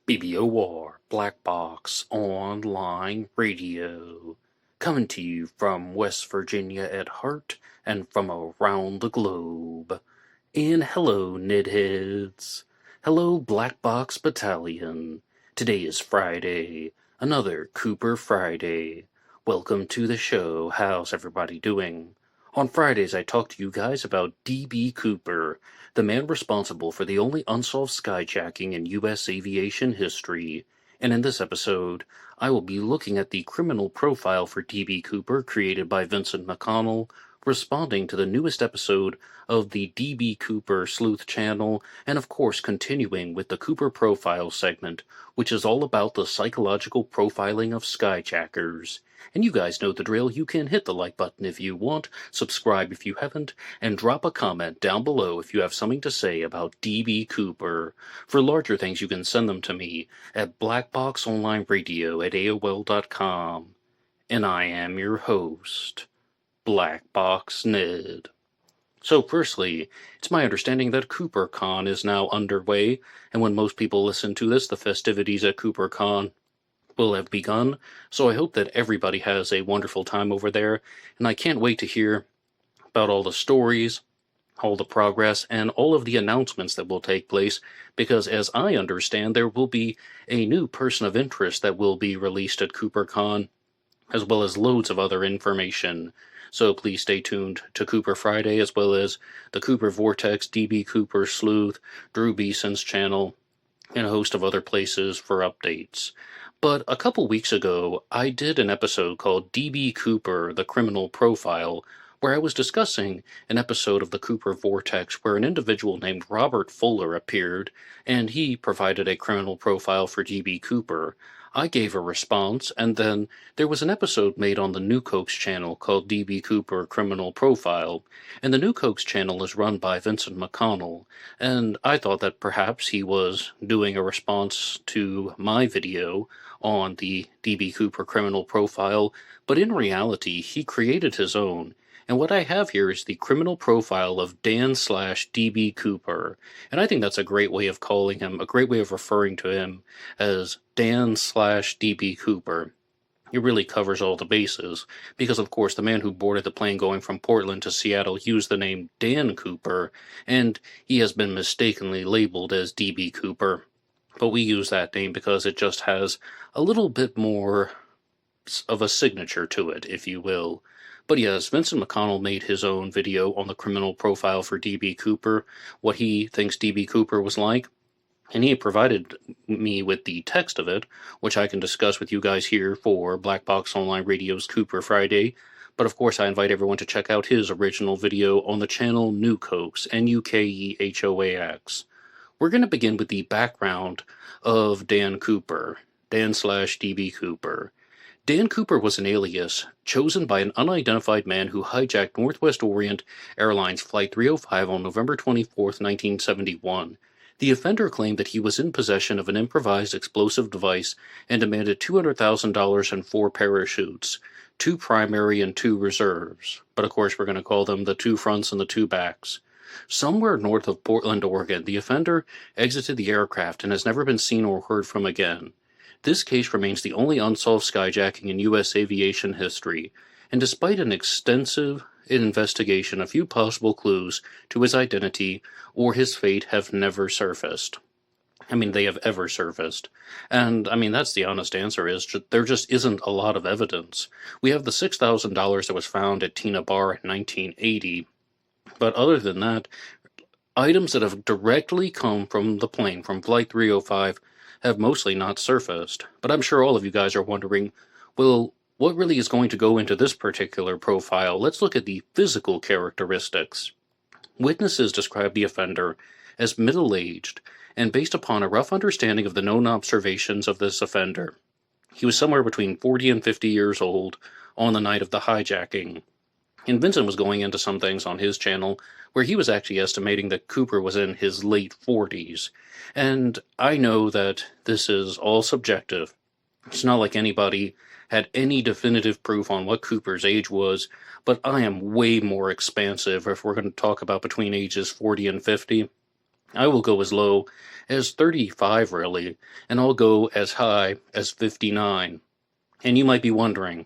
BBOR, Black Box Online Radio, coming to you from West Virginia at heart and from around the globe. And hello, Nedheads. Hello, Black Box Battalion. Today is Friday, another Cooper Friday. Welcome to the show. How's everybody doing? On Fridays, I talk to you guys about D.B. Cooper, the man responsible for the only unsolved skyjacking in U.S. aviation history. And in this episode, I will be looking at the criminal profile for D.B. Cooper created by Vincent McConnell, responding to the newest episode of the D.B. Cooper Sleuth channel, and of course continuing with the Cooper Profile segment, which is all about the psychological profiling of skyjackers. And you guys know the drill. You can hit the like button if you want, subscribe if you haven't, and drop a comment down below if you have something to say about D.B. Cooper. For larger things, you can send them to me at blackboxonlineradio@aol.com. And I am your host, Box Ned. So firstly, it's my understanding that CooperCon is now underway, and when most people listen to this, the festivities at CooperCon will have begun, so I hope that everybody has a wonderful time over there, and I can't wait to hear about all the stories, all the progress, and all of the announcements that will take place, because as I understand, there will be a new person of interest that will be released at CooperCon, as well as loads of other information. So please stay tuned to Cooper Friday, as well as the Cooper Vortex, DB Cooper, Sleuth, Drew Beeson's channel, and a host of other places for updates. But a couple weeks ago, I did an episode called D.B. Cooper, the Criminal Profile, where I was discussing an episode of the Cooper Vortex where an individual named Robert Fuller appeared, and he provided a criminal profile for D.B. Cooper. I gave a response, and then there was an episode made on the Nuke channel called D.B. Cooper Criminal Profile, and the Nuke channel is run by Vincent McConnell, and I thought that perhaps he was doing a response to my video on the D.B. Cooper Criminal Profile, but in reality, he created his own. And what I have here is the criminal profile of Dan/D.B. Cooper. And I think that's a great way of calling him, a great way of referring to him as Dan/D.B. Cooper. It really covers all the bases, because of course the man who boarded the plane going from Portland to Seattle used the name Dan Cooper, and he has been mistakenly labeled as D.B. Cooper. But we use that name because it just has a little bit more of a signature to it, if you will. But yes, Vincent McConnell made his own video on the criminal profile for D.B. Cooper, what he thinks D.B. Cooper was like, and he provided me with the text of it, which I can discuss with you guys here for Black Box Online Radio's Cooper Friday. But of course, I invite everyone to check out his original video on the channel Hoax, Nukehoax. We're going to begin with the background of Dan Cooper, Dan/D.B. Cooper. Dan Cooper was an alias chosen by an unidentified man who hijacked Northwest Orient Airlines Flight 305 on November 24, 1971. The offender claimed that he was in possession of an improvised explosive device and demanded $200,000 and 4 parachutes, 2 primary and 2 reserves. But of course, we're going to call them the 2 fronts and the 2 backs. Somewhere north of Portland, Oregon, the offender exited the aircraft and has never been seen or heard from again. This case remains the only unsolved skyjacking in U.S. aviation history, and despite an extensive investigation, a few possible clues to his identity or his fate have never surfaced. I mean, they have ever surfaced. And, I mean, that's the honest answer, is there just isn't a lot of evidence. We have the $6,000 that was found at Tina Bar in 1980, but other than that, items that have directly come from the plane, from Flight 305, have mostly not surfaced. But I'm sure all of you guys are wondering, well, what really is going to go into this particular profile? Let's look at the physical characteristics. Witnesses describe the offender as middle-aged, and based upon a rough understanding of the known observations of this offender, he was somewhere between 40 and 50 years old on the night of the hijacking. And Vincent was going into some things on his channel where he was actually estimating that Cooper was in his late 40s. And I know that this is all subjective. It's not like anybody had any definitive proof on what Cooper's age was, but I am way more expansive if we're going to talk about between ages 40 and 50. I will go as low as 35, really, and I'll go as high as 59. And you might be wondering,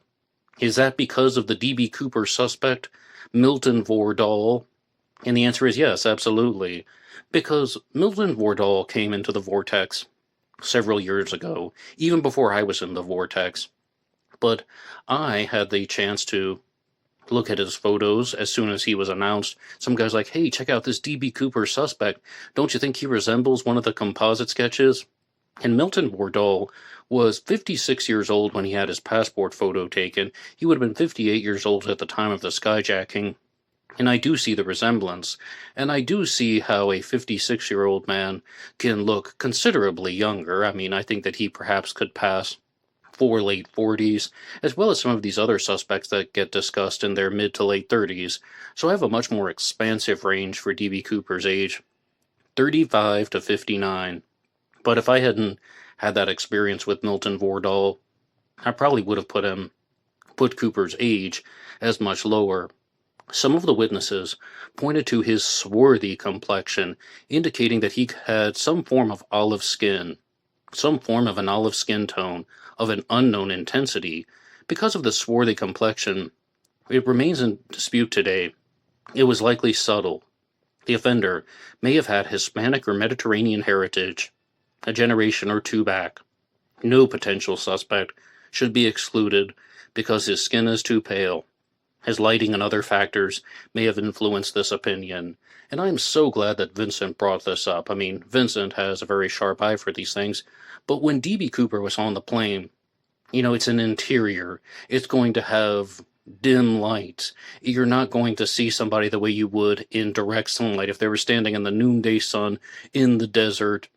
is that because of the D.B. Cooper suspect, Milton Vordahl? And the answer is yes, absolutely. Because Milton Vordahl came into the vortex several years ago, even before I was in the vortex. But I had the chance to look at his photos as soon as he was announced. Some guy's like, hey, check out this D.B. Cooper suspect. Don't you think he resembles one of the composite sketches? And Milton Vordahl was 56 years old when he had his passport photo taken. He would have been 58 years old at the time of the skyjacking. And I do see the resemblance. And I do see how a 56-year-old man can look considerably younger. I mean, I think that he perhaps could pass for late 40s, as well as some of these other suspects that get discussed in their mid to late 30s. So I have a much more expansive range for D.B. Cooper's age, 35 to 59. But if I hadn't had that experience with Milton Vordahl, I probably would have put Cooper's age as much lower. Some of the witnesses pointed to his swarthy complexion, indicating that he had some form of olive skin, some form of an olive skin tone of an unknown intensity. Because of the swarthy complexion, it remains in dispute today. It was likely subtle. The offender may have had Hispanic or Mediterranean heritage a generation or two back. No potential suspect should be excluded because his skin is too pale. His lighting and other factors may have influenced this opinion, and I am so glad that Vincent brought this up. I mean, Vincent has a very sharp eye for these things, but when D.B. Cooper was on the plane, it's an interior. It's going to have dim lights. You're not going to see somebody the way you would in direct sunlight if they were standing in the noonday sun in the desert,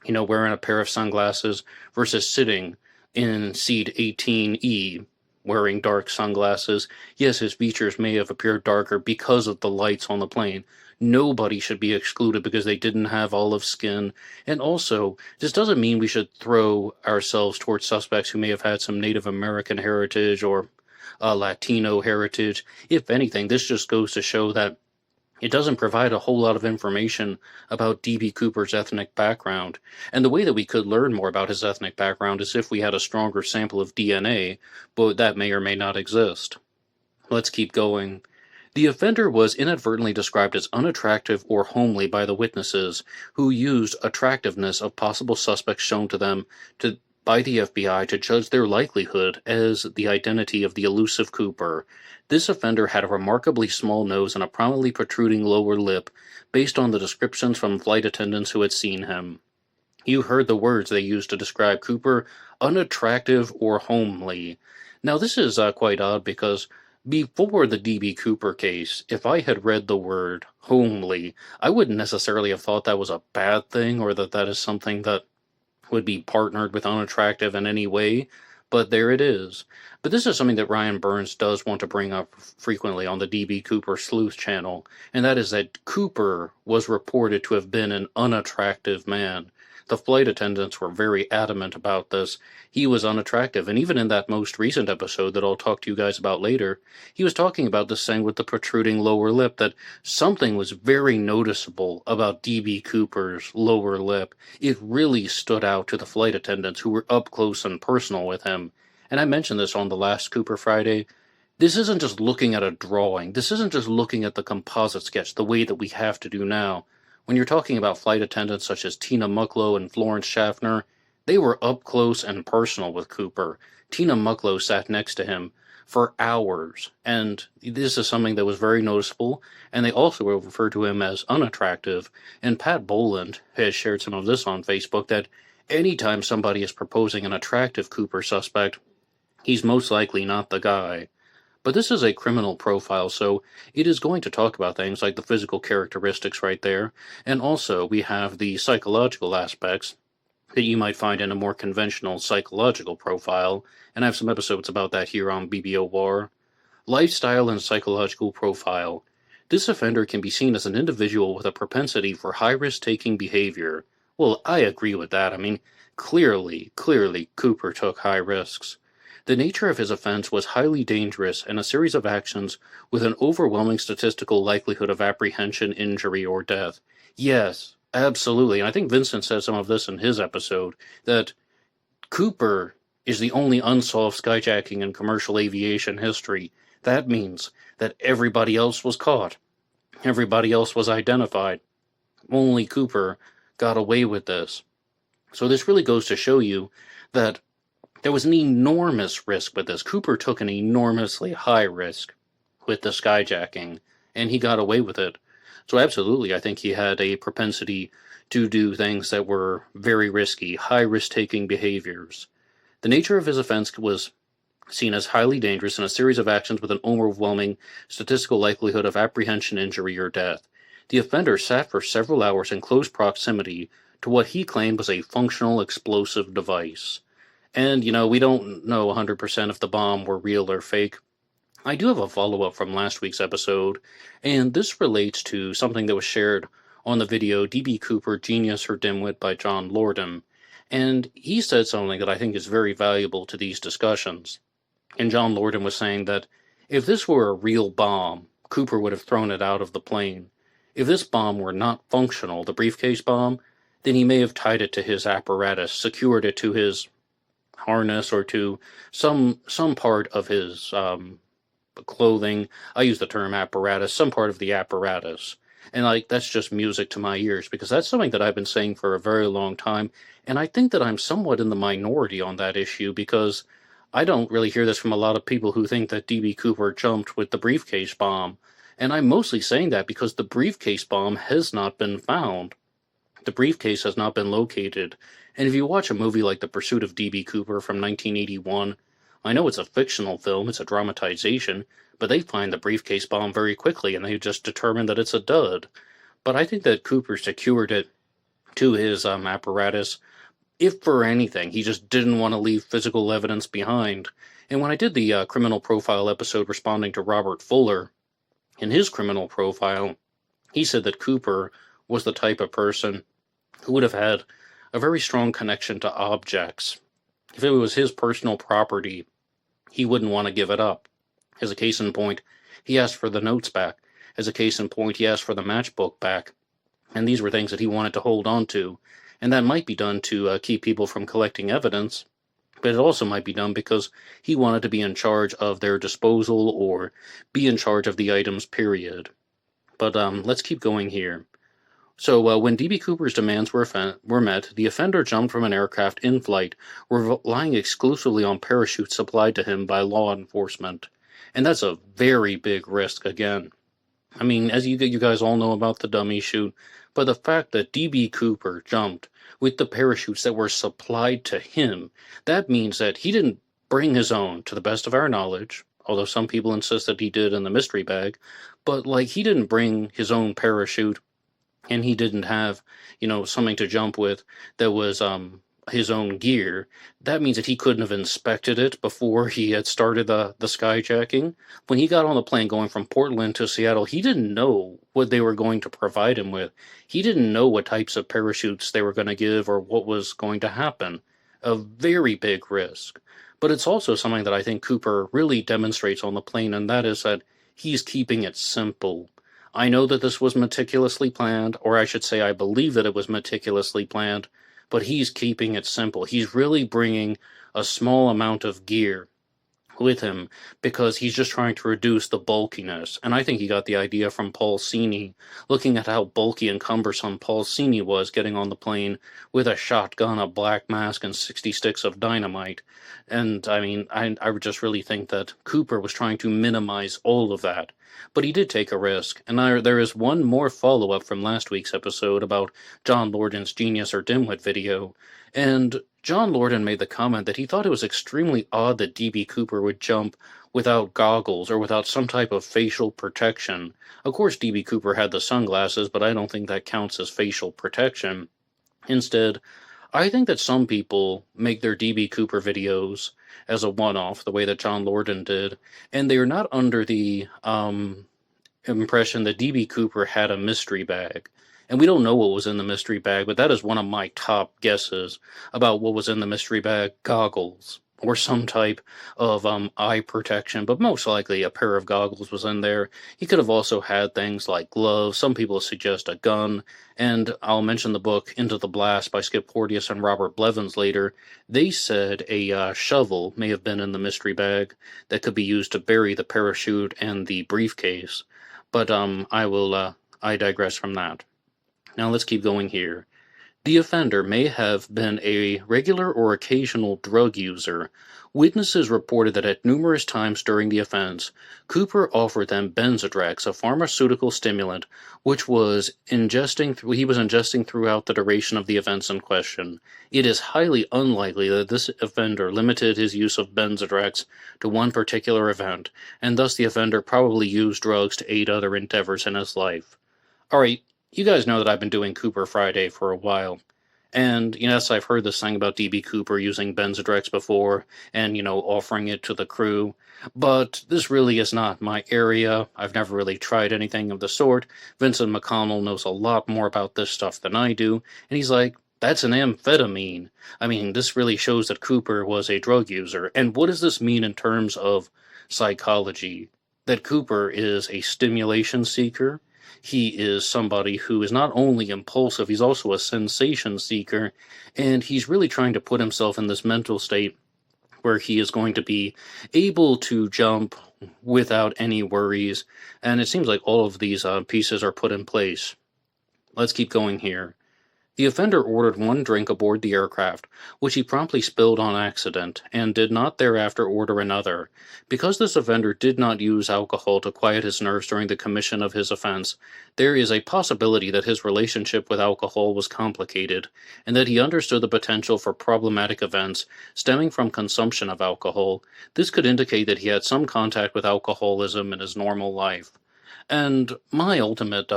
wearing a pair of sunglasses versus sitting in seat 18E wearing dark sunglasses. Yes, his features may have appeared darker because of the lights on the plane. Nobody should be excluded because they didn't have olive skin. And also, this doesn't mean we should throw ourselves towards suspects who may have had some Native American heritage or Latino heritage. If anything, this just goes to show that it doesn't provide a whole lot of information about D.B. Cooper's ethnic background, and the way that we could learn more about his ethnic background is if we had a stronger sample of DNA, but that may or may not exist. Let's keep going. The offender was inadvertently described as unattractive or homely by the witnesses, who used attractiveness of possible suspects shown to them by the FBI to judge their likelihood as the identity of the elusive Cooper. This offender had a remarkably small nose and a prominently protruding lower lip, based on the descriptions from flight attendants who had seen him. You heard the words they used to describe Cooper, unattractive or homely. Now this is quite odd because before the D.B. Cooper case, if I had read the word homely, I wouldn't necessarily have thought that was a bad thing or that is something that would be partnered with unattractive in any way, but there it is. But this is something that Ryan Burns does want to bring up frequently on the D.B. Cooper Sleuth channel, and that is that Cooper was reported to have been an unattractive man. The flight attendants were very adamant about this. He was unattractive, and even in that most recent episode that I'll talk to you guys about later, he was talking about this thing with the protruding lower lip, that something was very noticeable about D.B. Cooper's lower lip. It really stood out to the flight attendants who were up close and personal with him. And I mentioned this on the last Cooper Friday. This isn't just looking at a drawing. This isn't just looking at the composite sketch the way that we have to do now. When you're talking about flight attendants such as Tina Mucklow and Florence Schaffner, they were up close and personal with Cooper. Tina Mucklow sat next to him for hours, and this is something that was very noticeable, and they also referred to him as unattractive. And Pat Boland has shared some of this on Facebook, that anytime somebody is proposing an attractive Cooper suspect, he's most likely not the guy. But this is a criminal profile, so it is going to talk about things like the physical characteristics right there, and also we have the psychological aspects that you might find in a more conventional psychological profile, and I have some episodes about that here on BBOR. Lifestyle and psychological profile. This offender can be seen as an individual with a propensity for high-risk-taking behavior. Well, I agree with that. I mean, clearly, Cooper took high risks. The nature of his offense was highly dangerous and a series of actions with an overwhelming statistical likelihood of apprehension, injury, or death. Yes, Absolutely. And I think Vincent said some of this in his episode, that Cooper is the only unsolved skyjacking in commercial aviation history. That means that everybody else was caught. Everybody else was identified. Only Cooper got away with this. So this really goes to show you that there was an enormous risk with this. Cooper took an enormously high risk with the skyjacking, and he got away with it. So absolutely, I think he had a propensity to do things that were very risky, high risk-taking behaviors. The nature of his offense was seen as highly dangerous in a series of actions with an overwhelming statistical likelihood of apprehension, injury, or death. The offender sat for several hours in close proximity to what he claimed was a functional explosive device. And, we don't know 100% if the bomb were real or fake. I do have a follow-up from last week's episode, and this relates to something that was shared on the video D.B. Cooper, Genius or Dimwit by John Lorden, and he said something that I think is very valuable to these discussions. And John Lorden was saying that if this were a real bomb, Cooper would have thrown it out of the plane. If this bomb were not functional, the briefcase bomb, then he may have tied it to his apparatus, secured it to his harness or to some part of his clothing. I use the term apparatus, some part of the apparatus. And that's just music to my ears, because that's something that I've been saying for a very long time, and I think that I'm somewhat in the minority on that issue, because I don't really hear this from a lot of people who think that D.B. Cooper jumped with the briefcase bomb. And I'm mostly saying that because the briefcase bomb has not been found. The briefcase has not been located. And if you watch a movie like The Pursuit of D.B. Cooper from 1981, I know it's a fictional film, it's a dramatization, but they find the briefcase bomb very quickly, and they just determine that it's a dud. But I think that Cooper secured it to his apparatus. If for anything, he just didn't want to leave physical evidence behind. And when I did the criminal profile episode responding to Robert Fuller, in his criminal profile, he said that Cooper was the type of person who would have had a very strong connection to objects. If it was his personal property, he wouldn't want to give it up. As a case in point, he asked for the notes back. As a case in point, he asked for the matchbook back. And these were things that he wanted to hold on to. And that might be done to keep people from collecting evidence, but it also might be done because he wanted to be in charge of their disposal or be in charge of the items, period. But let's keep going here. So when D.B. Cooper's demands were met, the offender jumped from an aircraft in flight, relying exclusively on parachutes supplied to him by law enforcement. And that's a very big risk again. I mean, as you guys all know about the dummy chute, but the fact that D.B. Cooper jumped with the parachutes that were supplied to him, that means that he didn't bring his own, to the best of our knowledge, although some people insist that he did in the mystery bag, but he didn't bring his own parachute, and he didn't have, something to jump with that was his own gear. That means that he couldn't have inspected it before he had started the skyjacking. When he got on the plane going from Portland to Seattle, he didn't know what they were going to provide him with. He didn't know what types of parachutes they were going to give or what was going to happen. A very big risk. But it's also something that I think Cooper really demonstrates on the plane, and that is that he's keeping it simple. I know that this was meticulously planned, or I should say I believe that it was meticulously planned, but he's keeping it simple. He's really bringing a small amount of gear with him because he's just trying to reduce the bulkiness. And I think he got the idea from Paul Sini, looking at how bulky and cumbersome Paul Sini was getting on the plane with a shotgun, a black mask, and 60 sticks of dynamite. And I mean, I just really think that Cooper was trying to minimize all of that. But he did take a risk. And there is one more follow-up from last week's episode about John Lorden's Genius or Dimwit video. And John Lorden made the comment that he thought it was extremely odd that D.B. Cooper would jump without goggles or without some type of facial protection. Of course, D.B. Cooper had the sunglasses, but I don't think that counts as facial protection. Instead, I think that some people make their D.B. Cooper videos as a one-off, the way that John Lorden did, and they are not under the impression that D.B. Cooper had a mystery bag. And we don't know what was in the mystery bag, but that is one of my top guesses about what was in the mystery bag: goggles or some type of eye protection, but most likely a pair of goggles was in there. He could have also had things like gloves. Some people suggest a gun, and I'll mention the book Into the Blast by Skip Porteous and Robert Blevins later. They said a shovel may have been in the mystery bag that could be used to bury the parachute and the briefcase. But I digress from that. Now let's keep going here. The offender may have been a regular or occasional drug user. Witnesses reported that at numerous times during the offense, Cooper offered them Benzodrex, a pharmaceutical stimulant, which he was ingesting throughout the duration of the events in question. It is highly unlikely that this offender limited his use of Benzodrex to one particular event, and thus the offender probably used drugs to aid other endeavors in his life. Alright, you guys know that I've been doing Cooper Friday for a while. And, yes, I've heard this thing about D.B. Cooper using Benzodrex before and, offering it to the crew. But this really is not my area. I've never really tried anything of the sort. Vincent McConnell knows a lot more about this stuff than I do. And he's like, that's an amphetamine. I mean, this really shows that Cooper was a drug user. And what does this mean in terms of psychology? That Cooper is a stimulation seeker? He is somebody who is not only impulsive, he's also a sensation seeker, and he's really trying to put himself in this mental state where he is going to be able to jump without any worries, and it seems like all of these pieces are put in place. Let's keep going here. The offender ordered one drink aboard the aircraft, which he promptly spilled on accident, and did not thereafter order another. Because this offender did not use alcohol to quiet his nerves during the commission of his offense, there is a possibility that his relationship with alcohol was complicated, and that he understood the potential for problematic events stemming from consumption of alcohol. This could indicate that he had some contact with alcoholism in his normal life. And my ultimate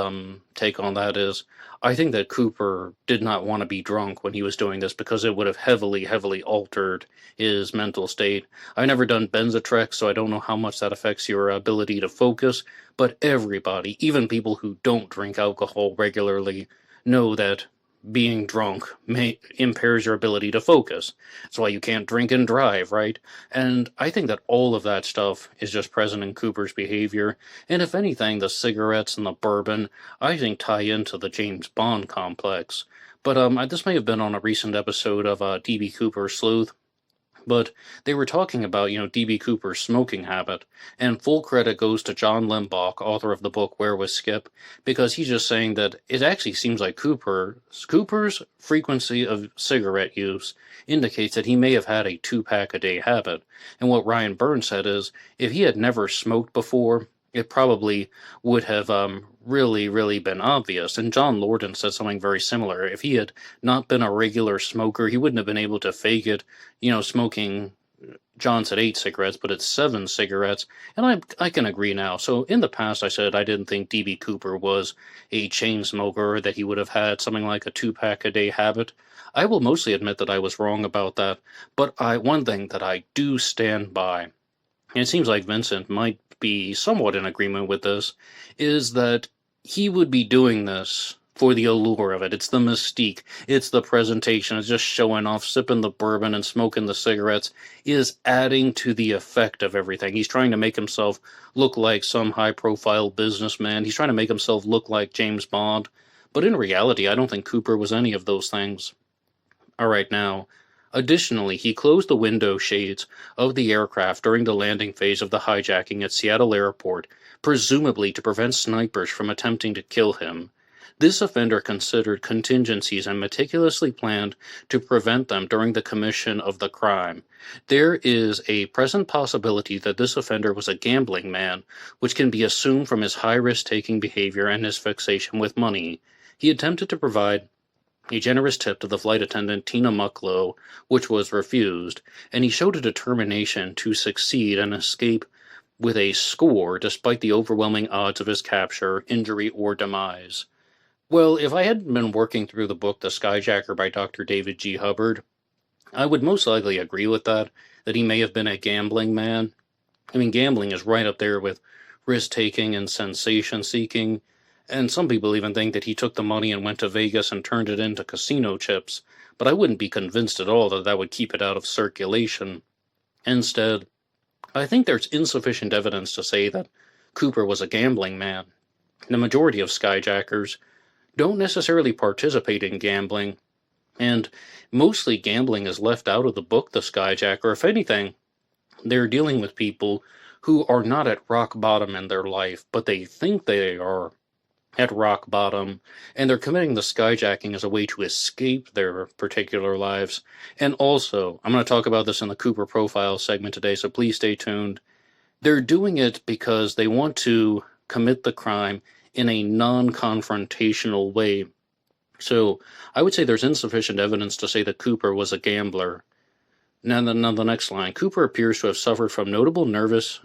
take on that is, I think that Cooper did not want to be drunk when he was doing this because it would have heavily, heavily altered his mental state. I've never done Benzotrex, so I don't know how much that affects your ability to focus, but everybody, even people who don't drink alcohol regularly, know that being drunk impairs your ability to focus. That's why you can't drink and drive, right? And I think that all of that stuff is just present in Cooper's behavior. And if anything, the cigarettes and the bourbon, I think, tie into the James Bond complex. But this may have been on a recent episode of D.B. Cooper's Sleuth. But they were talking about, D.B. Cooper's smoking habit, and full credit goes to John Limbach, author of the book Where Was Skip, because he's just saying that it actually seems like Cooper's frequency of cigarette use indicates that he may have had a 2-pack-a-day habit. And what Ryan Byrne said is, if he had never smoked before, it probably would have really, really been obvious. And John Lorden said something very similar. If he had not been a regular smoker, he wouldn't have been able to fake it, smoking. John said 8 cigarettes, but it's 7 cigarettes, and I can agree now. So in the past, I said I didn't think D.B. Cooper was a chain smoker, or that he would have had something like a 2-pack-a-day habit. I will mostly admit that I was wrong about that, but one thing that I do stand by, and it seems like Vincent might be somewhat in agreement with this, is that he would be doing this for the allure of it. It's the mystique. It's the presentation. It's just showing off, sipping the bourbon and smoking the cigarettes is adding to the effect of everything. He's trying to make himself look like some high-profile businessman. He's trying to make himself look like James Bond. But in reality, I don't think Cooper was any of those things. All right, now, additionally, he closed the window shades of the aircraft during the landing phase of the hijacking at Seattle Airport, presumably to prevent snipers from attempting to kill him. This offender considered contingencies and meticulously planned to prevent them during the commission of the crime. There is a present possibility that this offender was a gambling man, which can be assumed from his high-risk-taking behavior and his fixation with money. He attempted to provide a generous tip to the flight attendant Tina Mucklow, which was refused, and he showed a determination to succeed and escape with a score despite the overwhelming odds of his capture, injury, or demise. Well, if I hadn't been working through the book The Skyjacker by Dr. David G. Hubbard, I would most likely agree with that he may have been a gambling man. I mean, gambling is right up there with risk-taking and sensation-seeking, and some people even think that he took the money and went to Vegas and turned it into casino chips, but I wouldn't be convinced at all that that would keep it out of circulation. Instead, I think there's insufficient evidence to say that Cooper was a gambling man. The majority of skyjackers don't necessarily participate in gambling, and mostly gambling is left out of the book The Skyjacker. If anything, they're dealing with people who are not at rock bottom in their life, but they think they are at rock bottom, and they're committing the skyjacking as a way to escape their particular lives. And also, I'm going to talk about this in the Cooper Profile segment today, so please stay tuned. They're doing it because they want to commit the crime in a non-confrontational way. So I would say there's insufficient evidence to say that Cooper was a gambler. Now the next line. Cooper appears to have suffered from a notable nervous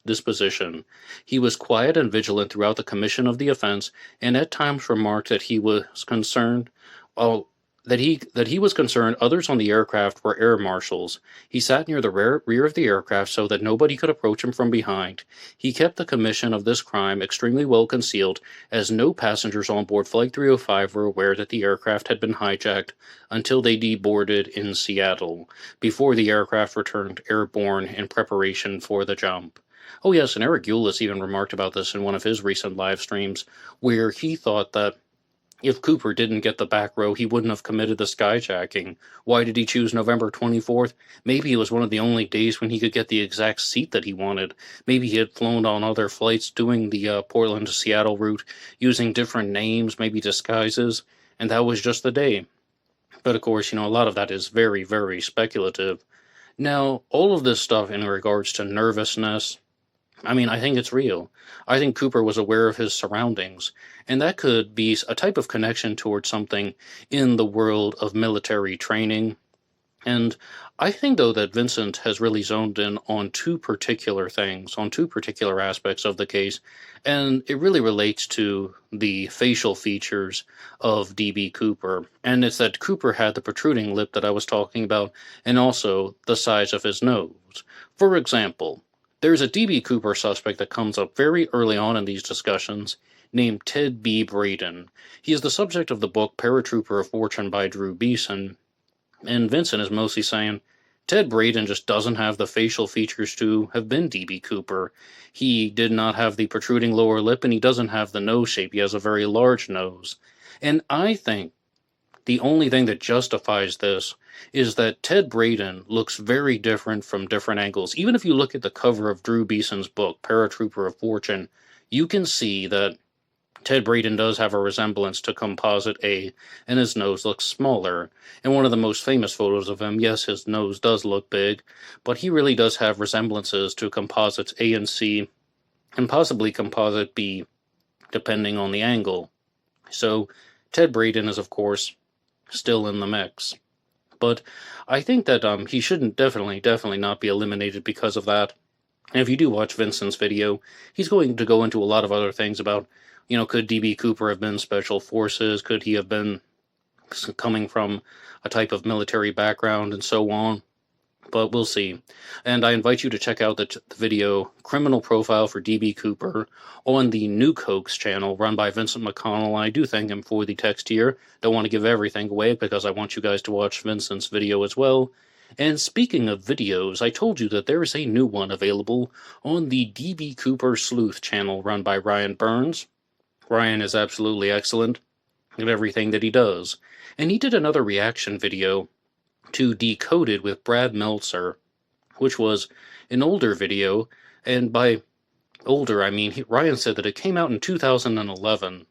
disposition. He was quiet and vigilant throughout the commission of the offense, and at times remarked that he was concerned that he was concerned others on the aircraft were air marshals. He sat near the rear of the aircraft so that nobody could approach him from behind. He kept the commission of this crime extremely well concealed, as no passengers on board Flight 305 were aware that the aircraft had been hijacked until they deboarded in Seattle, before the aircraft returned airborne in preparation for the jump. Oh yes, and Eric Eulis even remarked about this in one of his recent live streams, where he thought that if Cooper didn't get the back row, he wouldn't have committed the skyjacking. Why did he choose November 24th? Maybe it was one of the only days when he could get the exact seat that he wanted. Maybe he had flown on other flights doing the Portland to Seattle route, using different names, maybe disguises, and that was just the day. But of course, a lot of that is very, very speculative. Now, all of this stuff in regards to nervousness, I think it's real. I think Cooper was aware of his surroundings, and that could be a type of connection towards something in the world of military training. And I think, though, that Vincent has really zoned in on two particular things, on two particular aspects of the case, and it really relates to the facial features of D.B. Cooper. And it's that Cooper had the protruding lip that I was talking about, and also the size of his nose. For example, there's a D.B. Cooper suspect that comes up very early on in these discussions, named Ted B. Braden. He is the subject of the book Paratrooper of Fortune by Drew Beeson, and Vincent is mostly saying, Ted Braden just doesn't have the facial features to have been D.B. Cooper. He did not have the protruding lower lip, and he doesn't have the nose shape. He has a very large nose. And I think the only thing that justifies this is that Ted Braden looks very different from different angles. Even if you look at the cover of Drew Beeson's book, Paratrooper of Fortune, you can see that Ted Braden does have a resemblance to Composite A, and his nose looks smaller. In one of the most famous photos of him, yes, his nose does look big, but he really does have resemblances to Composites A and C, and possibly Composite B, depending on the angle. So, Ted Braden is, of course, still in the mix. But I think that he shouldn't definitely not be eliminated because of that. And if you do watch Vincent's video, he's going to go into a lot of other things about, could D.B. Cooper have been Special Forces? Could he have been coming from a type of military background and so on? But we'll see. And I invite you to check out the video Criminal Profile for D.B. Cooper on the Nuke Hoax channel run by Vincent McConnell. I do thank him for the text here. Don't want to give everything away because I want you guys to watch Vincent's video as well. And speaking of videos, I told you that there is a new one available on the D.B. Cooper Sleuth channel run by Ryan Burns. Ryan is absolutely excellent at everything that he does. And he did another reaction video to Decoded with Brad Meltzer, which was an older video, and by older I mean Ryan said that it came out in 2011,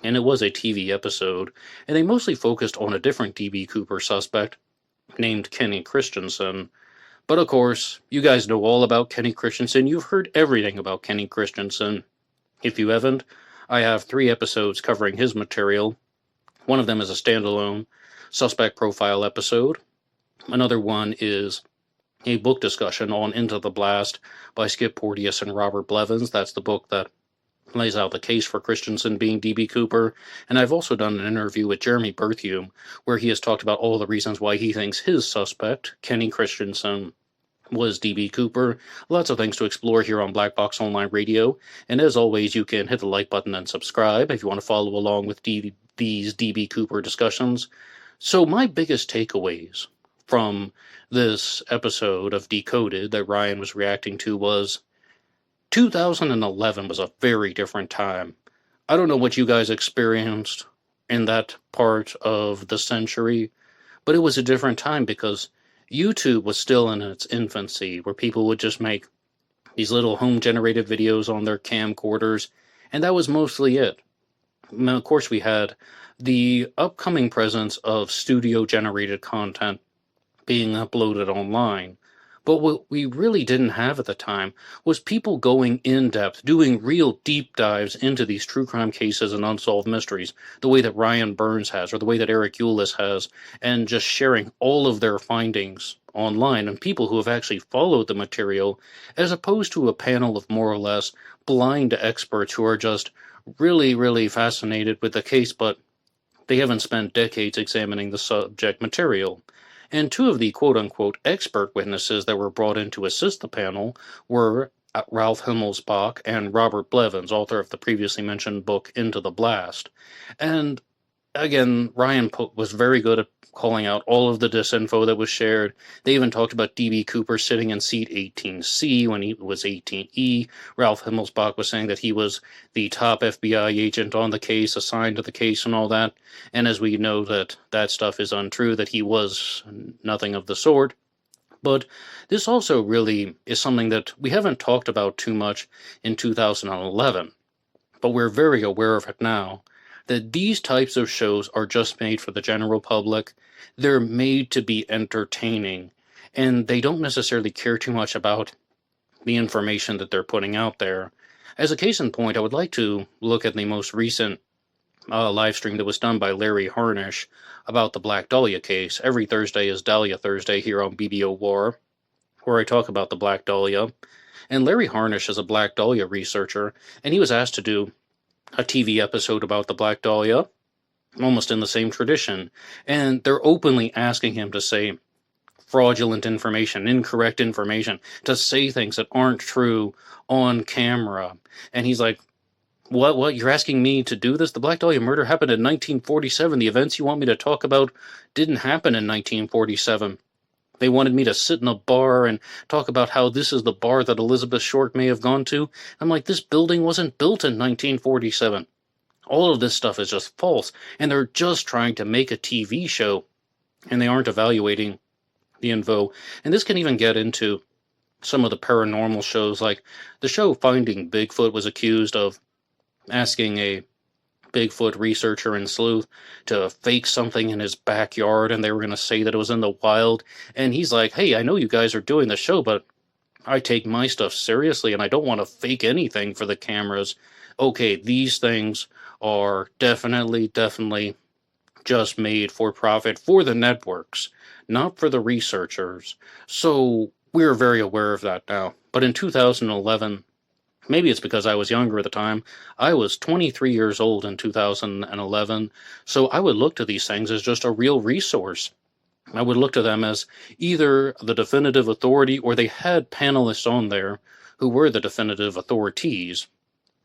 and it was a TV episode, and they mostly focused on a different D.B. Cooper suspect named Kenny Christensen. But of course, you guys know all about Kenny Christensen. You've heard everything about Kenny Christensen. If you haven't, I have 3 episodes covering his material. One of them is a standalone suspect profile episode. Another one is a book discussion on Into the Blast by Skip Porteous and Robert Blevins. That's the book that lays out the case for Christensen being D.B. Cooper. And I've also done an interview with Jeremy Berthiaume, where he has talked about all the reasons why he thinks his suspect, Kenny Christensen, was D.B. Cooper. Lots of things to explore here on Black Box Online Radio. And as always, you can hit the like button and subscribe if you want to follow along with these D.B. Cooper discussions. So my biggest takeaways from this episode of Decoded that Ryan was reacting to was 2011 was a very different time. I don't know what you guys experienced in that part of the century, but it was a different time because YouTube was still in its infancy, where people would just make these little home-generated videos on their camcorders, and that was mostly it. And of course, we had the upcoming presence of studio-generated content being uploaded online. But what we really didn't have at the time was people going in depth, doing real deep dives into these true crime cases and unsolved mysteries, the way that Ryan Burns has, or the way that Eric Eulis has, and just sharing all of their findings online, and people who have actually followed the material, as opposed to a panel of more or less blind experts who are just really, really fascinated with the case, but they haven't spent decades examining the subject material. And two of the quote-unquote expert witnesses that were brought in to assist the panel were Ralph Himmelsbach and Robert Blevins, author of the previously mentioned book Into the Blast. And again, Ryan was very good at calling out all of the disinfo that was shared. They even talked about D.B. Cooper sitting in seat 18C when he was 18E. Ralph Himmelsbach was saying that he was the top FBI agent on the case, assigned to the case and all that. And as we know that stuff is untrue, that he was nothing of the sort. But this also really is something that we haven't talked about too much in 2011, but we're very aware of it now, that these types of shows are just made for the general public. They're made to be entertaining, and they don't necessarily care too much about the information that they're putting out there. As a case in point, I would like to look at the most recent live stream that was done by Larry Harnish about the Black Dahlia case. Every Thursday is Dahlia Thursday here on BBO War, where I talk about the Black Dahlia. And Larry Harnish is a Black Dahlia researcher, and he was asked to do a TV episode about the Black Dahlia, almost in the same tradition. And they're openly asking him to say fraudulent information, incorrect information, to say things that aren't true on camera. And he's like, what? You're asking me to do this? The Black Dahlia murder happened in 1947. The events you want me to talk about didn't happen in 1947. They wanted me to sit in a bar and talk about how this is the bar that Elizabeth Short may have gone to. I'm like, this building wasn't built in 1947. All of this stuff is just false, and they're just trying to make a TV show, and they aren't evaluating the info. And this can even get into some of the paranormal shows, like the show Finding Bigfoot was accused of asking a Bigfoot researcher in Sleuth to fake something in his backyard, and they were going to say that it was in the wild. And he's like, hey, I know you guys are doing the show, but I take my stuff seriously, and I don't want to fake anything for the cameras. Okay, these things are definitely just made for profit for the networks, not for the researchers. So we're very aware of that now. But in 2011, maybe it's because I was younger at the time, I was 23 years old in 2011, so I would look to these things as just a real resource. I would look to them as either the definitive authority, or they had panelists on there who were the definitive authorities.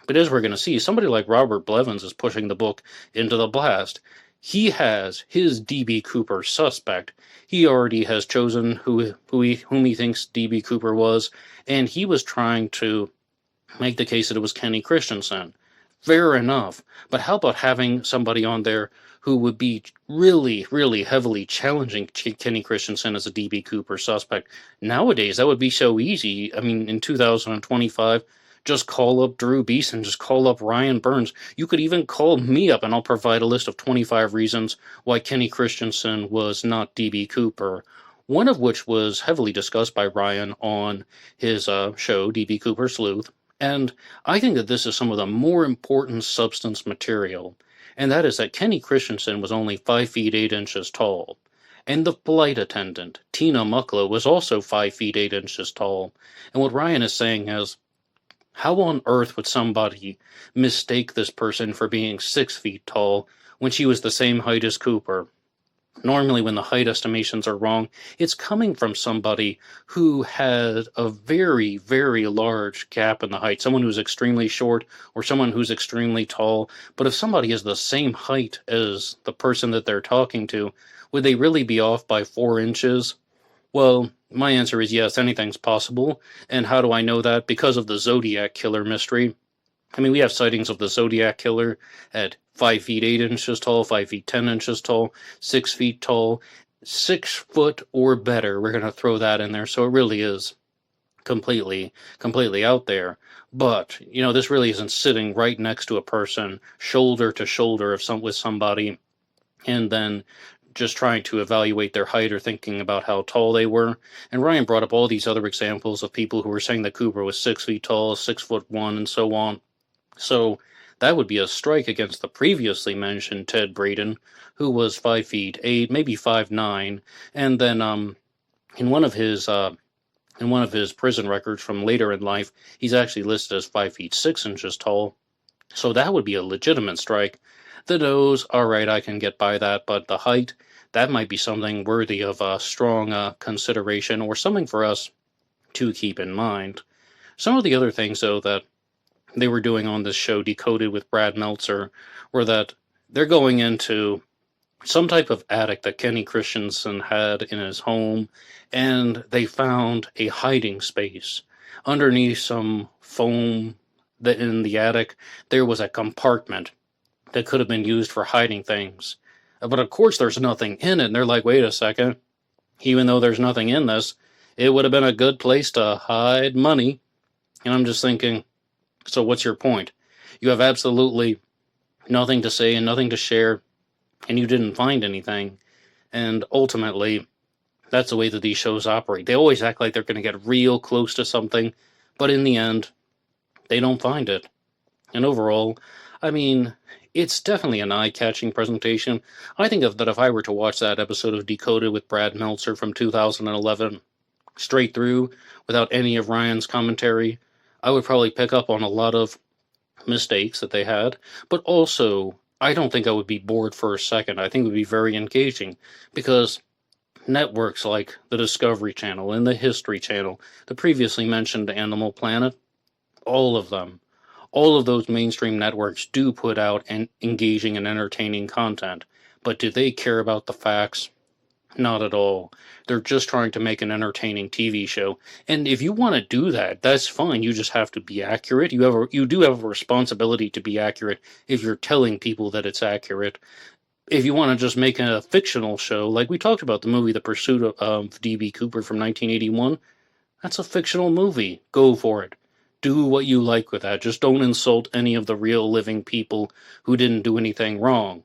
But as we're going to see, somebody like Robert Blevins is pushing the book Into the Blast. He has his D.B. Cooper suspect. He already has chosen whom he thinks D.B. Cooper was, and he was trying to make the case that it was Kenny Christensen. Fair enough, but how about having somebody on there who would be really, really heavily challenging Kenny Christensen as a D.B. Cooper suspect? Nowadays, that would be so easy. I mean, in 2025, just call up Drew Beeson, just call up Ryan Burns. You could even call me up, and I'll provide a list of 25 reasons why Kenny Christensen was not D.B. Cooper, one of which was heavily discussed by Ryan on his show, D.B. Cooper Sleuth. And I think that this is some of the more important substance material, and that is that Kenny Christensen was only 5 feet 8 inches tall, and the flight attendant, Tina Mucklow, was also 5 feet 8 inches tall. And what Ryan is saying is, how on earth would somebody mistake this person for being 6 feet tall when she was the same height as Cooper? normally when the height estimations are wrong, it's coming from somebody who had a very, very large gap in the height, someone who's extremely short or someone who's extremely tall. But if somebody is the same height as the person that they're talking to, would they really be off by 4 inches? Well, my answer is yes, anything's possible. And how do I know that? Because of the Zodiac Killer mystery. I mean, we have sightings of the Zodiac Killer at 5 feet 8 inches tall, 5 feet 10 inches tall, 6 feet tall, 6 foot or better. We're going to throw that in there. So it really is completely out there. But, this really isn't sitting right next to a person, shoulder to shoulder with somebody, and then just trying to evaluate their height or thinking about how tall they were. And Ryan brought up all these other examples of people who were saying that Cooper was 6 feet tall, 6'1", and so on. So that would be a strike against the previously mentioned Ted Braden, who was 5 feet 8, maybe 5'9", and then in one of his prison records from later in life, he's actually listed as 5 feet 6 inches tall. So that would be a legitimate strike. The nose, all right, I can get by that, but the height, that might be something worthy of a strong consideration or something for us to keep in mind. Some of the other things, though, that they were doing on this show, Decoded with Brad Meltzer, were that they're going into some type of attic that Kenny Christensen had in his home, and they found a hiding space. Underneath some foam in the attic, there was a compartment that could have been used for hiding things. But of course there's nothing in it, and they're like, wait a second, even though there's nothing in this, it would have been a good place to hide money. And I'm just thinking, so what's your point? You have absolutely nothing to say and nothing to share, and you didn't find anything. And ultimately, that's the way that these shows operate. They always act like they're going to get real close to something, but in the end, they don't find it. And overall, I mean, it's definitely an eye-catching presentation. I think that if I were to watch that episode of Decoded with Brad Meltzer from 2011 straight through without any of Ryan's commentary, I would probably pick up on a lot of mistakes that they had, but also I don't think I would be bored for a second. I think it would be very engaging because networks like the Discovery Channel and the History Channel, the previously mentioned Animal Planet, all of those mainstream networks do put out engaging and entertaining content. But do they care about the facts? Not at all. They're just trying to make an entertaining TV show. And if you want to do that, that's fine. You just have to be accurate. You do have a responsibility to be accurate if you're telling people that it's accurate. If you want to just make a fictional show, like we talked about the movie The Pursuit of D.B. Cooper from 1981, that's a fictional movie. Go for it. Do what you like with that. Just don't insult any of the real living people who didn't do anything wrong.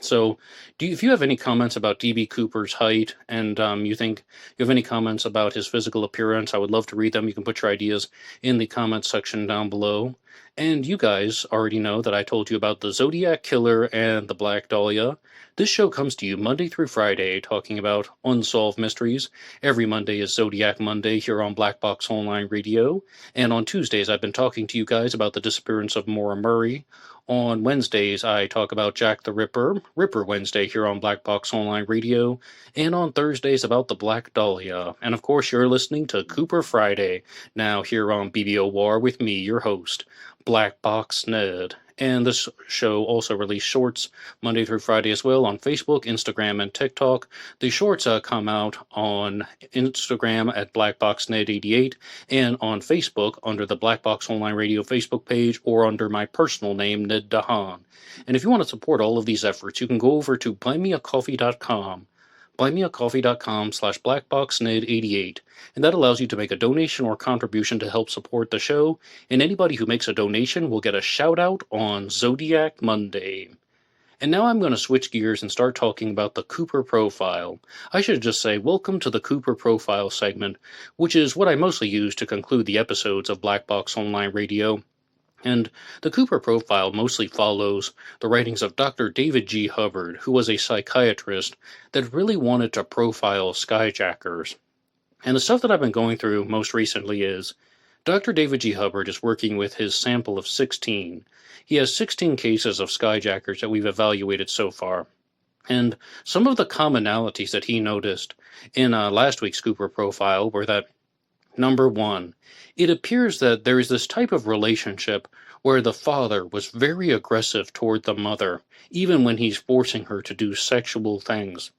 So, if you have any comments about D.B. Cooper's height, and you think you have any comments about his physical appearance, I would love to read them. You can put your ideas in the comments section down below. And you guys already know that I told you about the Zodiac Killer and the Black Dahlia. This show comes to you Monday through Friday, talking about unsolved mysteries. Every Monday is Zodiac Monday here on Black Box Online Radio. And on Tuesdays, I've been talking to you guys about the disappearance of Maura Murray. On Wednesdays, I talk about Jack the Ripper, Ripper Wednesday here on Black Box Online Radio, and on Thursdays about the Black Dahlia. And of course, you're listening to Cooper Friday, now here on BBOR with me, your host, Black Box Ned. And this show also releases shorts Monday through Friday as well on Facebook, Instagram, and TikTok. The shorts come out on Instagram at blackboxned88 and on Facebook under the Black Box Online Radio Facebook page or under my personal name, Ned Dahan. And if you want to support all of these efforts, you can go over to buymeacoffee.com. buymeacoffee.com/blackboxned88, and that allows you to make a donation or contribution to help support the show, and anybody who makes a donation will get a shout out on Zodiac Monday. And now I'm going to switch gears and start talking about the Cooper Profile. I should just say, welcome to the Cooper Profile segment, which is what I mostly use to conclude the episodes of Black Box Online Radio. And the Cooper Profile mostly follows the writings of Dr. David G. Hubbard, who was a psychiatrist that really wanted to profile skyjackers. And the stuff that I've been going through most recently is Dr. David G. Hubbard is working with his sample of 16. He has 16 cases of skyjackers that we've evaluated so far. And some of the commonalities that he noticed in last week's Cooper profile were that, number one, it appears that there is this type of relationship where the father was very aggressive toward the mother, even when he's forcing her to do sexual things.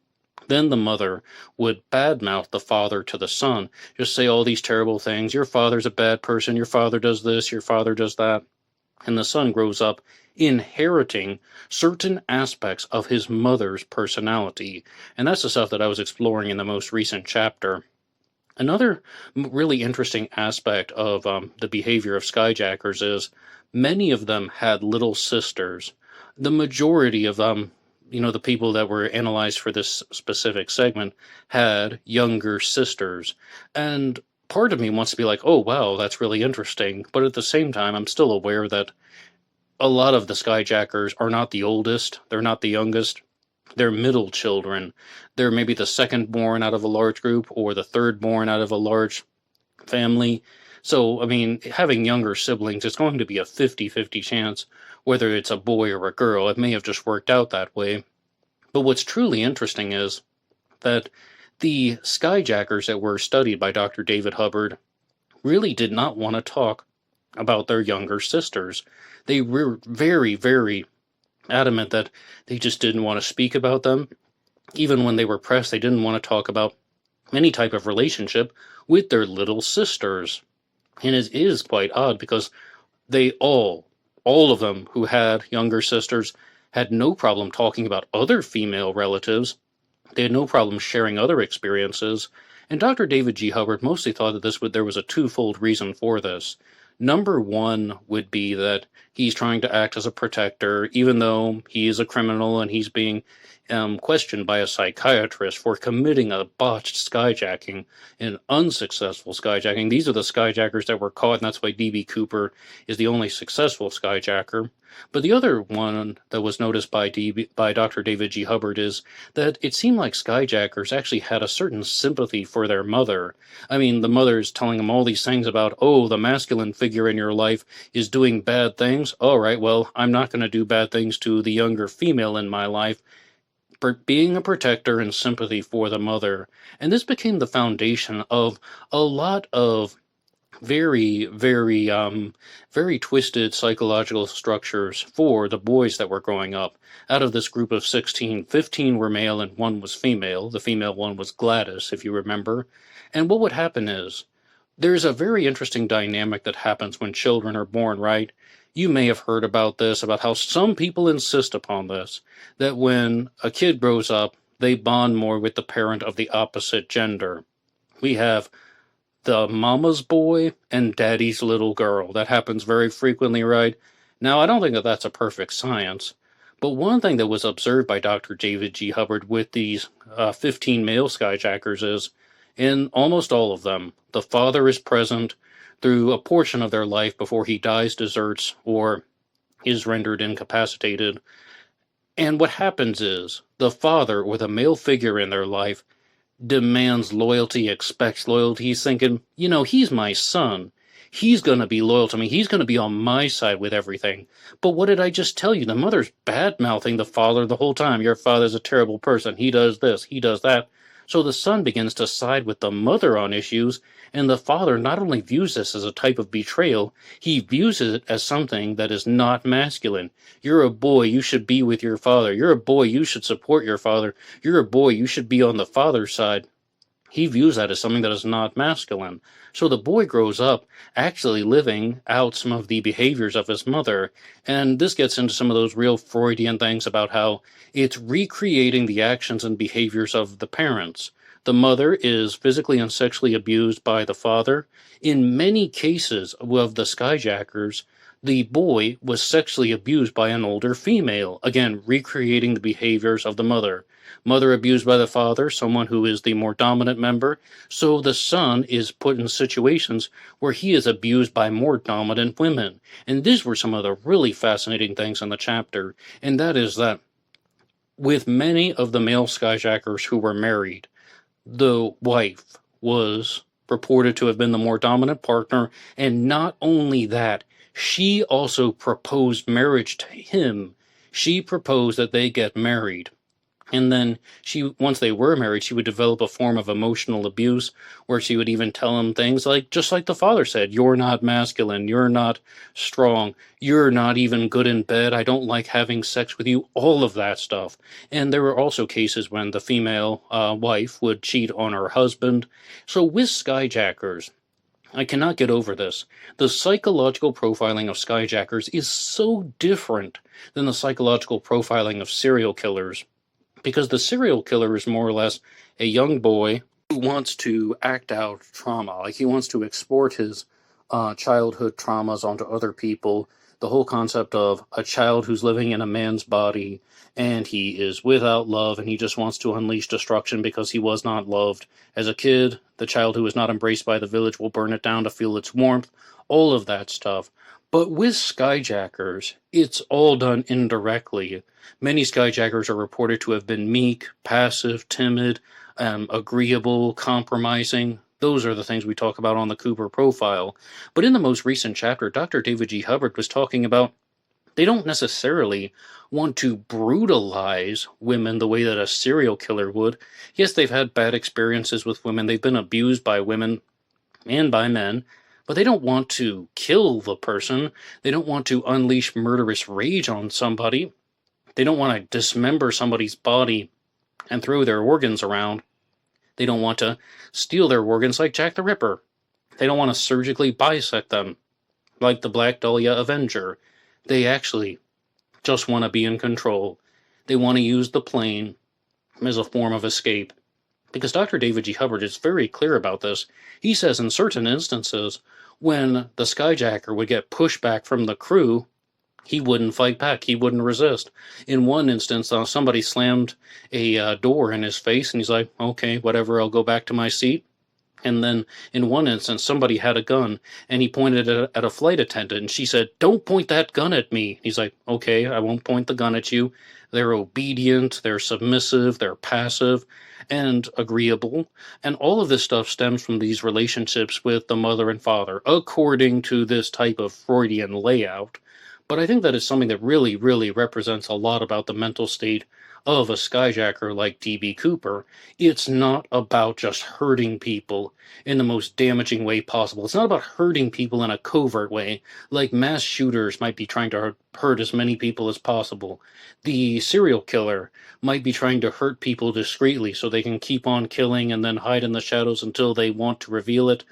Then the mother would badmouth the father to the son, just say all these terrible things. Your father's a bad person. Your father does this. Your father does that. And the son grows up inheriting certain aspects of his mother's personality. And that's the stuff that I was exploring in the most recent chapter. Another really interesting aspect of the behavior of skyjackers is many of them had little sisters. The majority of the people that were analyzed for this specific segment had younger sisters. And part of me wants to be like, oh, wow, that's really interesting. But at the same time, I'm still aware that a lot of the skyjackers are not the oldest. They're not the youngest. They're middle children. They're maybe the second born out of a large group or the third born out of a large family. So, I mean, having younger siblings, it's going to be a 50-50 chance, whether it's a boy or a girl. It may have just worked out that way. But what's truly interesting is that the skyjackers that were studied by Dr. David Hubbard really did not want to talk about their younger sisters. They were very, very adamant that they just didn't want to speak about them. Even when they were pressed, they didn't want to talk about any type of relationship with their little sisters. And it is quite odd because they all of them who had younger sisters had no problem talking about other female relatives. They had no problem sharing other experiences. And Dr. David G. Hubbard mostly thought that there was a twofold reason for this. Number one would be that he's trying to act as a protector, even though he is a criminal and he's being questioned by a psychiatrist for committing a botched skyjacking, an unsuccessful skyjacking. These are the skyjackers that were caught, and that's why D.B. Cooper is the only successful skyjacker. But the other one that was noticed by Dr. David G. Hubbard is that it seemed like skyjackers actually had a certain sympathy for their mother. I mean, the mother's telling them all these things about, oh, the masculine figure in your life is doing bad things. All right, well, I'm not going to do bad things to the younger female in my life. Being a protector and sympathy for the mother. And this became the foundation of a lot of very, very, very twisted psychological structures for the boys that were growing up. Out of this group of 16, 15 were male and 1 was female. The female one was Gladys, if you remember. And what would happen is, there's a very interesting dynamic that happens when children are born, right? You may have heard about this, about how some people insist upon this, that when a kid grows up, they bond more with the parent of the opposite gender. We have the mama's boy and daddy's little girl. That happens very frequently, right? Now, I don't think that that's a perfect science, but one thing that was observed by Dr. David G. Hubbard with these 15 male skyjackers is, in almost all of them, the father is present through a portion of their life before he dies, deserts, or is rendered incapacitated. And what happens is, the father, or the male figure in their life, demands loyalty, expects loyalty. He's thinking, he's my son. He's going to be loyal to me. He's going to be on my side with everything. But what did I just tell you? The mother's bad-mouthing the father the whole time. Your father's a terrible person. He does this. He does that. So the son begins to side with the mother on issues, and the father not only views this as a type of betrayal, he views it as something that is not masculine. You're a boy, you should be with your father. You're a boy, you should support your father. You're a boy, you should be on the father's side. He views that as something that is not masculine. So the boy grows up actually living out some of the behaviors of his mother. And this gets into some of those real Freudian things about how it's recreating the actions and behaviors of the parents. The mother is physically and sexually abused by the father. In many cases of the skyjackers, the boy was sexually abused by an older female, again, recreating the behaviors of the mother. Mother abused by the father, someone who is the more dominant member, so the son is put in situations where he is abused by more dominant women. And these were some of the really fascinating things in the chapter, and that is that with many of the male skyjackers who were married, the wife was purported to have been the more dominant partner, and not only that, she also proposed marriage to him. She proposed that they get married. And then once they were married, she would develop a form of emotional abuse where she would even tell him things like, just like the father said, you're not masculine, you're not strong, you're not even good in bed, I don't like having sex with you, all of that stuff. And there were also cases when the female wife would cheat on her husband. So with skyjackers, I cannot get over this. The psychological profiling of skyjackers is so different than the psychological profiling of serial killers, because the serial killer is more or less a young boy who wants to act out trauma. Like, he wants to export his childhood traumas onto other people. The whole concept of a child who's living in a man's body and he is without love and he just wants to unleash destruction because he was not loved as a kid. The child who is not embraced by the village will burn it down to feel its warmth. All of that stuff. But with skyjackers, it's all done indirectly. Many skyjackers are reported to have been meek, passive, timid, agreeable, compromising. Those are the things we talk about on the Cooper profile. But in the most recent chapter, Dr. David G. Hubbard was talking about they don't necessarily want to brutalize women the way that a serial killer would. Yes, they've had bad experiences with women. They've been abused by women and by men. But they don't want to kill the person. They don't want to unleash murderous rage on somebody. They don't want to dismember somebody's body and throw their organs around. They don't want to steal their organs like Jack the Ripper. They don't want to surgically bisect them like the Black Dahlia Avenger. They actually just want to be in control. They want to use the plane as a form of escape. Because Dr. David G. Hubbard is very clear about this. He says in certain instances, when the skyjacker would get pushback from the crew, he wouldn't fight back. He wouldn't resist. In one instance, somebody slammed a door in his face, and he's like, okay, whatever, I'll go back to my seat. And then in one instance, somebody had a gun, and he pointed it at a flight attendant, and she said, don't point that gun at me. He's like, okay, I won't point the gun at you. They're obedient, they're submissive, they're passive, and agreeable. And all of this stuff stems from these relationships with the mother and father, according to this type of Freudian layout. But I think that is something that really, really represents a lot about the mental state of a skyjacker like D.B. Cooper. It's not about just hurting people in the most damaging way possible. It's not about hurting people in a covert way, like mass shooters might be trying to hurt as many people as possible. The serial killer might be trying to hurt people discreetly so they can keep on killing and then hide in the shadows until they want to reveal it.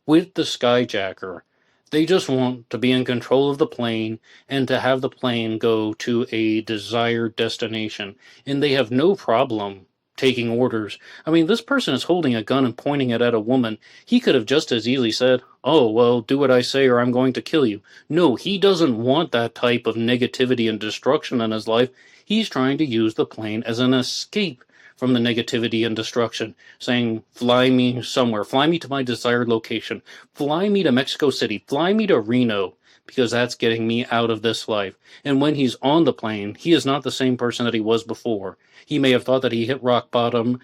With the skyjacker, they just want to be in control of the plane and to have the plane go to a desired destination. And they have no problem taking orders. I mean, this person is holding a gun and pointing it at a woman. He could have just as easily said, oh, well, do what I say or I'm going to kill you. No, he doesn't want that type of negativity and destruction in his life. He's trying to use the plane as an escape from the negativity and destruction, saying, fly me somewhere, fly me to my desired location, fly me to Mexico City, fly me to Reno, because that's getting me out of this life. And when he's on the plane, he is not the same person that he was before. He may have thought that he hit rock bottom,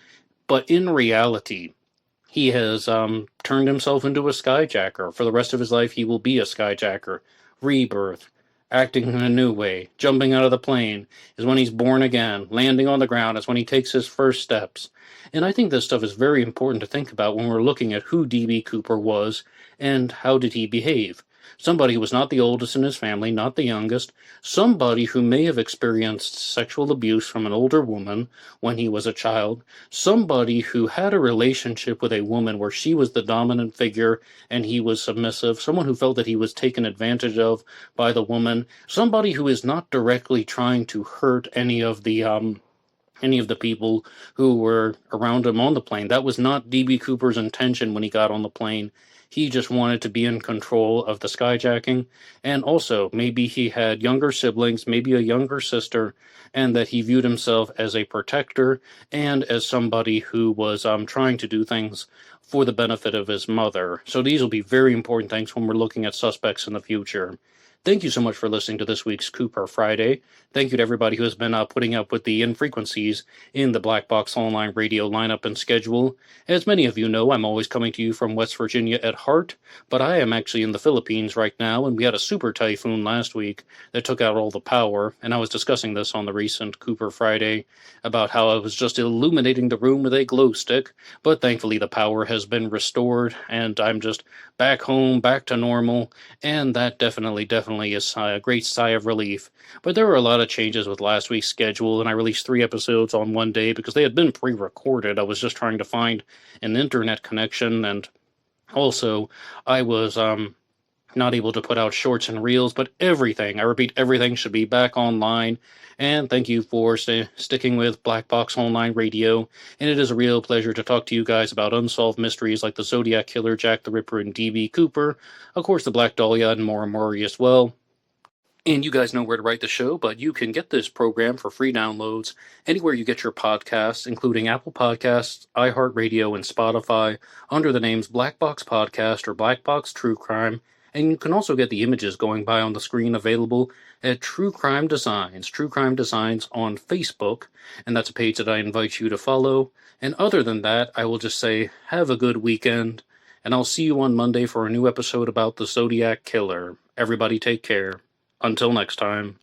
but in reality, he has turned himself into a skyjacker. For the rest of his life, he will be a skyjacker. Rebirth, acting in a new way, jumping out of the plane is when he's born again. Landing on the ground is when he takes his first steps. And I think this stuff is very important to think about when we're looking at who D.B. Cooper was and how did he behave. Somebody who was not the oldest in his family, not the youngest, somebody who may have experienced sexual abuse from an older woman when he was a child, somebody who had a relationship with a woman where she was the dominant figure and he was submissive, someone who felt that he was taken advantage of by the woman, somebody who is not directly trying to hurt any of the people who were around him on the plane. That was not D.B. Cooper's intention when he got on the plane. He just wanted to be in control of the skyjacking. And also, maybe he had younger siblings, maybe a younger sister, and that he viewed himself as a protector and as somebody who was trying to do things for the benefit of his mother. So these will be very important things when we're looking at suspects in the future. Thank you so much for listening to this week's Cooper Friday. Thank you to everybody who has been putting up with the infrequencies in the Black Box Online Radio lineup and schedule. As many of you know, I'm always coming to you from West Virginia at heart, but I am actually in the Philippines right now, and we had a super typhoon last week that took out all the power, and I was discussing this on the recent Cooper Friday about how I was just illuminating the room with a glow stick, but thankfully the power has been restored, and I'm just back home, back to normal, and that definitely is a great sigh of relief. But there were a lot of changes with last week's schedule, and I released 3 episodes on one day because they had been pre-recorded. I was just trying to find an internet connection, and also I was not able to put out shorts and reels, but everything, I repeat, everything should be back online. And thank you for sticking with Black Box Online Radio. And it is a real pleasure to talk to you guys about unsolved mysteries like the Zodiac Killer, Jack the Ripper, and D.B. Cooper. Of course, the Black Dahlia and Mori as well. And you guys know where to write the show, but you can get this program for free downloads anywhere you get your podcasts, including Apple Podcasts, iHeartRadio, and Spotify, under the names Black Box Podcast or Black Box True Crime. And you can also get the images going by on the screen available at True Crime Designs on Facebook, and that's a page that I invite you to follow. And other than that, I will just say, have a good weekend, and I'll see you on Monday for a new episode about the Zodiac Killer. Everybody take care. Until next time.